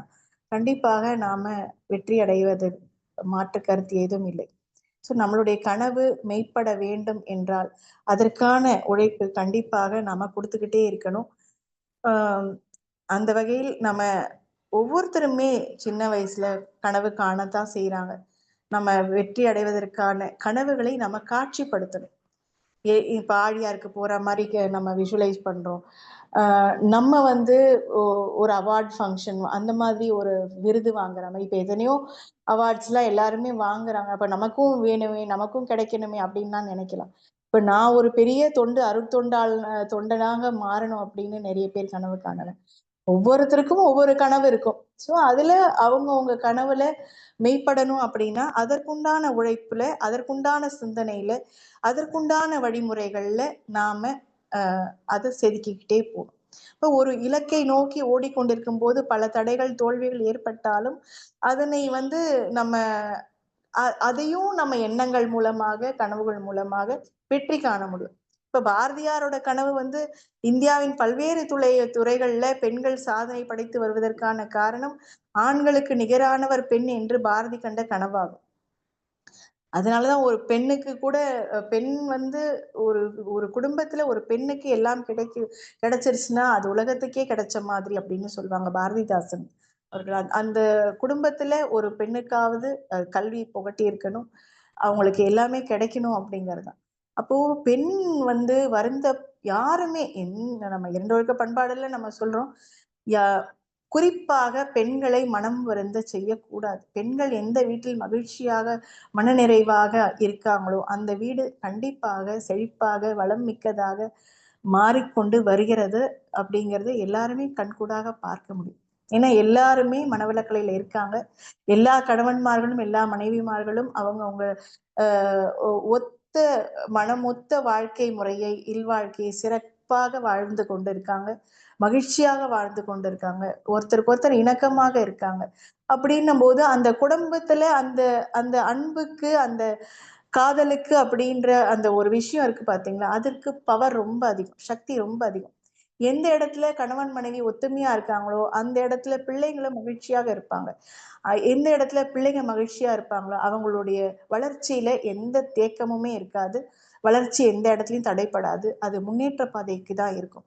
கண்டிப்பாக நாம வெற்றி அடைவது மாற்று கருத்து ஏதும் இல்லை. ஸோ நம்மளுடைய கனவு மெய்ப்பட வேண்டும் என்றால், அதற்கான உழைப்பு கண்டிப்பாக நாம குடுத்துக்கிட்டே இருக்கணும். ஆ அந்த வகையில் நம்ம ஒவ்வொருத்தருமே சின்ன வயசுல கனவு காணத்தான் செய்றாங்க. நம்ம வெற்றி அடைவதற்கான கனவுகளை நம்ம காட்சிப்படுத்தணும். இப்ப ஆழியாருக்கு போற மாரி நம்ம விஷுவலைஸ் பண்றோம். ஆ நம்ம வந்து ஒ ஒரு அவார்ட் ஃபங்ஷன் அந்த மாதிரி ஒரு விருது வாங்குற மாரி, இப்ப எத்தனையோ அவார்ட்ஸ்லாம் எல்லாருமே வாங்குறாங்க. அப்ப நமக்கும் வேணுமே, நமக்கும் கிடைக்கணுமே அப்டின்லாம் நெனைக்கலாம். இப்ப நான் ஒரு பெரிய அருட்தொண்டால் தொண்டனாக மாறணும் அப்படின்னு நெறைய பேர் கனவு காணுறேன். ஒவ்வொருத்தருக்கும் ஒவ்வொரு கனவு இருக்கும். ஸோ அதுல அவங்கவங்க கனவுல மெய்ப்படணும் அப்படின்னா அதற்குண்டான உழைப்புல, அதற்குண்டான சிந்தனையில, அதற்குண்டான வழிமுறைகள்ல நாம அதை செதுக்கிக்கிட்டே போகணும். இப்போ ஒரு இலக்கை நோக்கி ஓடிக்கொண்டிருக்கும் போது பல தடைகள், தோல்விகள் ஏற்பட்டாலும் அதனை நம்ம அதையும் நம்ம எண்ணங்கள் மூலமாக, கனவுகள் மூலமாக வெற்றி காண முடியும். இப்ப பாரதியாரோட கனவு இந்தியாவின் பல்வேறு துறைகள்ல பெண்கள் சாதனை படைத்து வருவதற்கான காரணம் ஆண்களுக்கு நிகரானவர் பெண் என்று பாரதி கண்ட கனவாகும். அதனாலதான் ஒரு பெண்ணுக்கு கூட பெண் ஒரு ஒரு குடும்பத்துல ஒரு பெண்ணுக்கு எல்லாம் கிடைச்சிருச்சுன்னா அது உலகத்துக்கே கிடைச்ச மாதிரி அப்படின்னு சொல்லுவாங்க பாரதிதாசன் அவர்கள். அந்த குடும்பத்துல ஒரு பெண்ணுக்காவது கல்வி புகட்டி இருக்கணும், அவங்களுக்கு எல்லாமே கிடைக்கணும் அப்படிங்கறதுதான். அப்போ பெண் வருந்த யாருமே நம்ம இரண்டொழுக்க பண்பாடுல நம்ம சொல்றோம், குறிப்பாக பெண்களை மனம் வருந்த செய்யக்கூடாது. பெண்கள் எந்த வீட்டில் மகிழ்ச்சியாக மனநிறைவாக இருக்காங்களோ அந்த வீடு கண்டிப்பாக செழிப்பாக வளம் மிக்கதாக மாறிக்கொண்டு வருகிறது அப்படிங்கிறது எல்லாருமே கண்கூடாக பார்க்க முடியும். ஏன்னா எல்லாருமே மனவளக்கலையில இருக்காங்க. எல்லா கணவன்மார்களும் எல்லா மனைவிமார்களும் அவங்க ஒத்த மனமொத்த வாழ்க்கை முறையை, இல்வாழ்க்கையை சிறப்பாக வாழ்ந்து கொண்டிருக்காங்க, மகிழ்ச்சியாக வாழ்ந்து கொண்டிருக்காங்க, ஒருத்தருக்கு ஒருத்தர் இணக்கமாக இருக்காங்க. அப்படின்னும் போது அந்த குடும்பத்துல அந்த அந்த அன்புக்கு, அந்த காதலுக்கு அப்படின்ற அந்த ஒரு விஷயம் இருக்கு பாத்தீங்களா, அதற்கு பவர் ரொம்ப அதிகம், சக்தி ரொம்ப அதிகம். எந்த இடத்துல கணவன் மனைவி ஒத்துமையா இருக்காங்களோ அந்த இடத்துல பிள்ளைங்களும் மகிழ்ச்சியாக இருப்பாங்க. எந்த இடத்துல பிள்ளைங்க மகிழ்ச்சியா இருப்பாங்களோ அவங்களுடைய வளர்ச்சியில எந்த தேக்கமுமே இருக்காது, வளர்ச்சி எந்த இடத்துலயும் தடைப்படாது, அது முன்னேற்ற பாதைக்கு தான் இருக்கும்.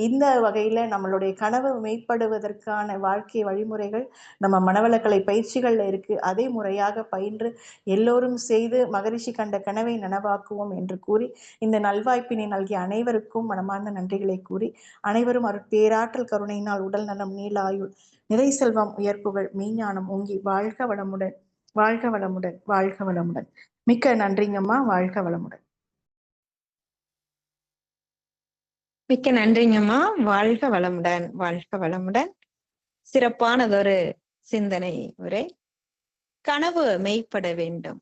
இந்த வகையில நம்மளுடைய கனவு மெய்ப்படுவதற்கான வாழ்க்கை வழிமுறைகள் நம்ம மனவளக்கலை பயிற்சிகள்ல இருக்கு. அதே முறையாக பயின்று எல்லோரும் செய்து மகரிஷி கண்ட கனவை நனவாக்குவோம் என்று கூறி இந்த நல்வாய்ப்பினை நல்கிய அனைவருக்கும் மனமார்ந்த நன்றிகளை கூறி, அனைவரும் பேராற்றல் கருணையினால் உடல் நலம், நீலாயுள், நிறை செல்வம், உயர்ப்புகள், மெய்ஞானம் ஓங்கி வாழ்க வளமுடன், வாழ்க வளமுடன், வாழ்க வளமுடன். மிக்க நன்றிங்கம்மா. வாழ்க வளமுடன். மிக்க நன்றிங்கம்மா. வாழ்க வளமுடன், வாழ்க வளமுடன். சிறப்பானதொரு சிந்தனை உரை. கனவு மெய்ப்பட வேண்டும்.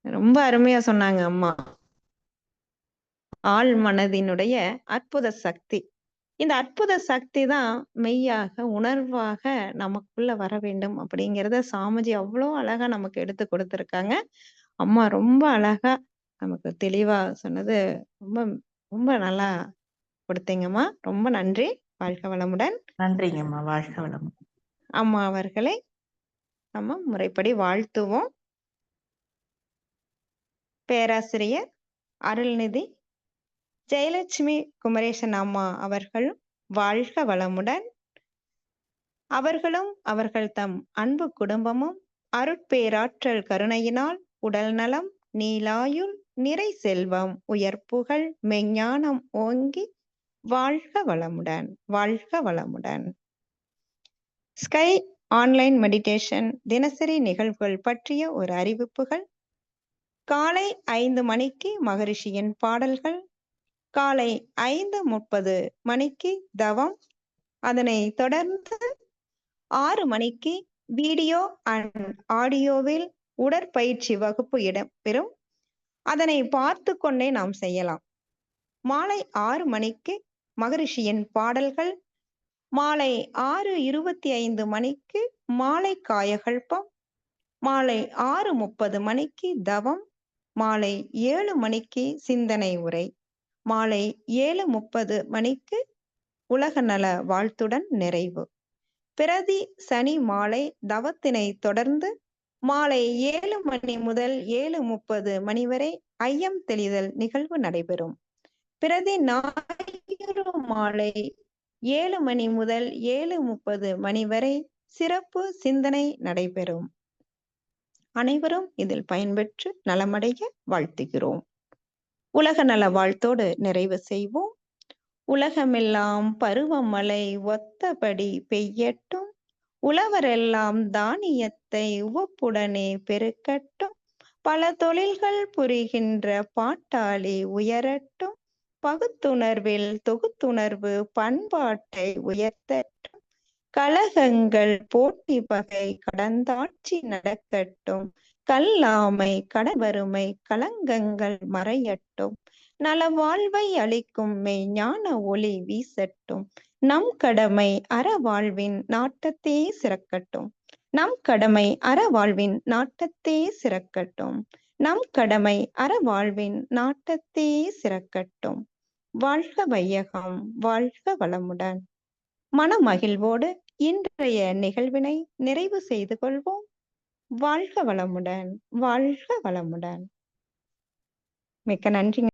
ரொம்ப அருமையா சொன்னாங்க அம்மா. ஆள் மனதினுடைய அற்புத சக்தி. இந்த அற்புத சக்தி தான் மெய்யாக, உணர்வாக நமக்குள்ள வர வேண்டும் அப்படிங்கிறத சாமிஜி அவ்வளோ அழகா நமக்கு எடுத்து கொடுத்திருக்காங்க. அம்மா ரொம்ப அழகா நமக்கு தெளிவா சொன்னது ரொம்ப ரொம்ப நல்லா கொடுத்தீங்கம்மா. ரொம்ப நன்றி. வாழ்க வளமுடன். நன்றிங்கம்மா. வாழ்க வளமுடன். அம்மா அவர்களை நம்ம முறைப்படி வாழ்த்துவோம். பேராசிரியர் அருள்நிதி ஜெயலட்சுமி குமரேசன் அம்மா அவர்களும் வாழ்க வளமுடன். அவர்களும் அவர்கள் தம் அன்பு குடும்பமும் அருட்பேராற்றல் கருணையினால் உடல் நலம், நீலாயுள், நிறை செல்வம், உயர்ப்புகள், மெஞ்ஞானம் ஓங்கி வாழ்க வளமுடன், வாழ்க வளமுடன். ஸ்கை ஆன்லைன் மெடிடேஷன் தினசரி நிகழ்வுகள் பற்றிய ஒரு அறிவிப்புகள். காலை 5 மணிக்கு மகரிஷியின் பாடல்கள், காலை 5:30 மணிக்கு தவம், அதனை தொடர்ந்து 6 மணிக்கு வீடியோ அண்ட் ஆடியோவில் உடற்பயிற்சி வகுப்பு இடம்பெறும். அதனை பார்த்து கொண்டே நாம் செய்யலாம். மாலை 6 மணிக்கு மகரிஷியின் பாடல்கள், மாலை 6:25 மணிக்கு மாலை காயகல்பம், மாலை 6:30 மணிக்கு தவம், மாலை 7 மணிக்கு சிந்தனை உரை, மாலை 7:30 மணிக்கு உலக நல வாழ்த்துடன் நிறைவு. பிரதி சனி மாலை தவத்தினை தொடர்ந்து மாலை 7 மணி முதல் 7:30 மணி வரை ஐயம் தெளிதல் நிகழ்வு நடைபெறும். பிரதி ஞாயிறு மாலை 7 மணி முதல் 7:30 மணி வரை சிறப்பு சிந்தனை நடைபெறும். அனைவரும் இதில் பயன்பெற்று நலமடைய வாழ்த்துகிறோம். உலக நல வாழ்த்தோடு நிறைவு செய்வோம். உலகமெல்லாம் பருவமழை ஒத்தபடி பெய்யட்டும், உழவரெல்லாம் தானியத்தை உவப்புடனே பெருக்கட்டும், பல தொழில்கள் புரிகின்ற பாட்டாளி உயரட்டும், பகுத்துணர்வில் தொகுத்துணர்வு பண்பாட்டை உயர்த்தட்டும், கலகங்கள் போட்டி பகை கடந்தாட்சி நடக்கட்டும். கல்லாமை கடவருமை களங்கங்கள் மறையட்டும். நலவாழ்வை அளிக்கும் மெய்ஞான ஒளி வீசட்டும். நம் கடமை அறவாழ்வின் நாட்டத்தே சிறக்கட்டும். நம் கடமை அறவாழ்வின் நாட்டத்தே சிறக்கட்டும். நம் கடமை அறவாழ்வின் நாட்டத்தே சிறக்கட்டும். வாழ்க வையகம், வாழ்க வளமுடன். மனமகிழ்வோடு இன்றைய நிகழ்வினை நிறைவு செய்து கொள்வோம். வாழ்க வளமுடன், வாழ்க வளமுடன். மிக்க நன்றி.